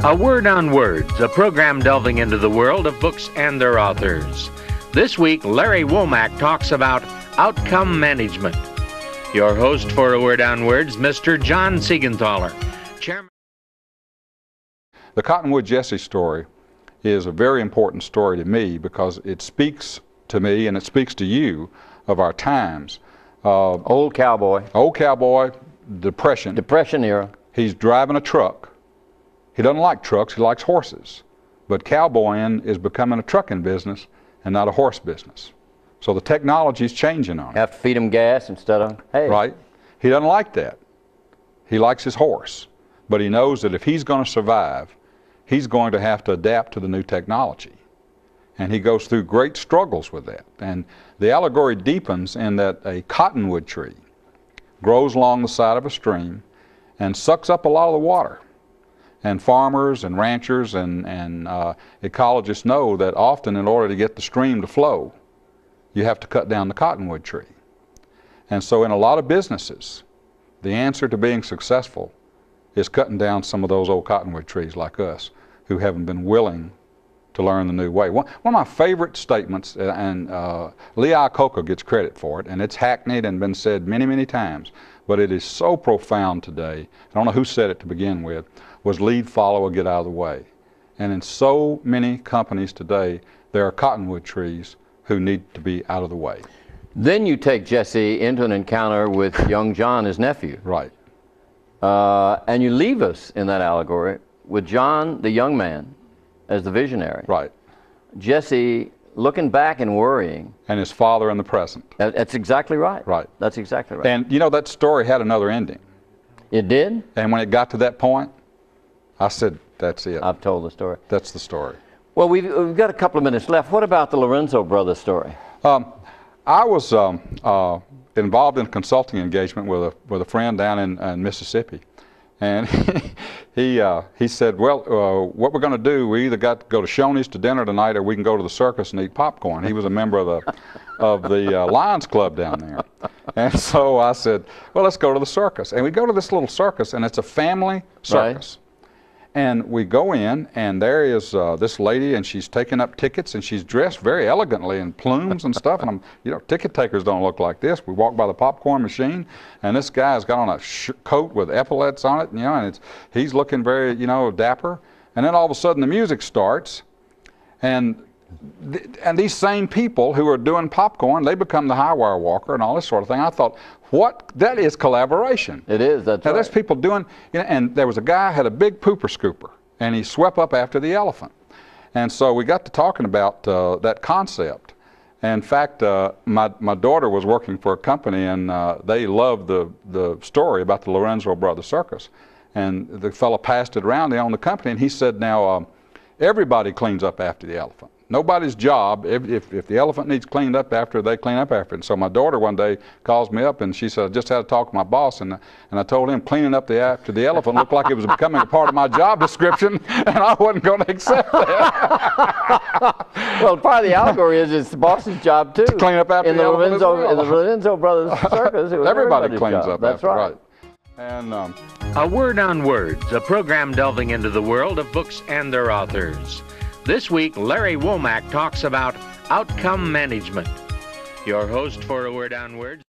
A Word on Words, a program delving into the world of books and their authors. This week, Larry Womack talks about outcome management. Your host for A Word on Words, Mr. John Sigenthaler, Chairman. The Cottonwood Jesse story is a very important story to me because it speaks to me and it speaks to you of our times. Old cowboy. Depression era. He's driving a truck. He doesn't like trucks, he likes horses. But cowboying is becoming a trucking business and not a horse business. So the technology's changing on it. Have to feed him gas instead of hay. Right. He doesn't like that. He likes his horse. But he knows that if he's going to survive, he's going to have to adapt to the new technology. And he goes through great struggles with that. And the allegory deepens in that a cottonwood tree grows along the side of a stream and sucks up a lot of the water. And farmers and ranchers and ecologists know that often in order to get the stream to flow, you have to cut down the cottonwood tree. And so in a lot of businesses, the answer to being successful is cutting down some of those old cottonwood trees like us who haven't been willing to learn the new way. One of my favorite statements, and Lee Iacocca gets credit for it, and it's hackneyed and been said many, many times, but it is so profound today. I don't know who said it to begin with, was lead, follow, or get out of the way. And in so many companies today, there are cottonwood trees who need to be out of the way. Then you take Jesse into an encounter with young John, his nephew. Right. And you leave us in that allegory with John, the young man, as the visionary. Right. Jesse looking back and worrying. And his father in the present. That's exactly right. Right. That's exactly right. And you know, that story had another ending. It did? And when it got to that point, I said, that's it. I've told the story. That's the story. Well, we've got a couple of minutes left. What about the Lorenzo brothers story? I was involved in a consulting engagement with a friend down in Mississippi. And he said, well, what we're going to do, we either got to go to Shoney's to dinner tonight or we can go to the circus and eat popcorn. He was a member of the Lions Club down there. And so I said, well, let's go to the circus. And we go to this little circus, and it's a family circus. Right. And we go in, and there is this lady, and she's taking up tickets, and she's dressed very elegantly in plumes and stuff. And ticket takers don't look like this. We walk by the popcorn machine, and this guy's got on a coat with epaulets on it, and he's looking very, dapper. And then all of a sudden the music starts, and these same people who are doing popcorn, they become the high wire walker and all this sort of thing. I thought, that is collaboration. It is, that's right. Now there's people doing, and there was a guy who had a big pooper scooper, and he swept up after the elephant. And so we got to talking about that concept. And in fact, my daughter was working for a company, and they loved the story about the Lorenzo Brothers Circus. And the fellow passed it around, they owned the company, and he said, now, everybody cleans up after the elephant. Nobody's job, if the elephant needs cleaned up after, they clean up after it. And so my daughter one day calls me up and she said, I just had to talk with my boss, and I told him cleaning up after the elephant looked like it was becoming a part of my job description, and I wasn't going to accept that. Well, part of the allegory is it's the boss's job too. To clean up after the elephant as well. In the Lorenzo Brothers Circus, it was everybody cleans job. up That's after, right. And A Word on Words, a program delving into the world of books and their authors. This week, Larry Womack talks about outcome management. Your host for A Word on Words,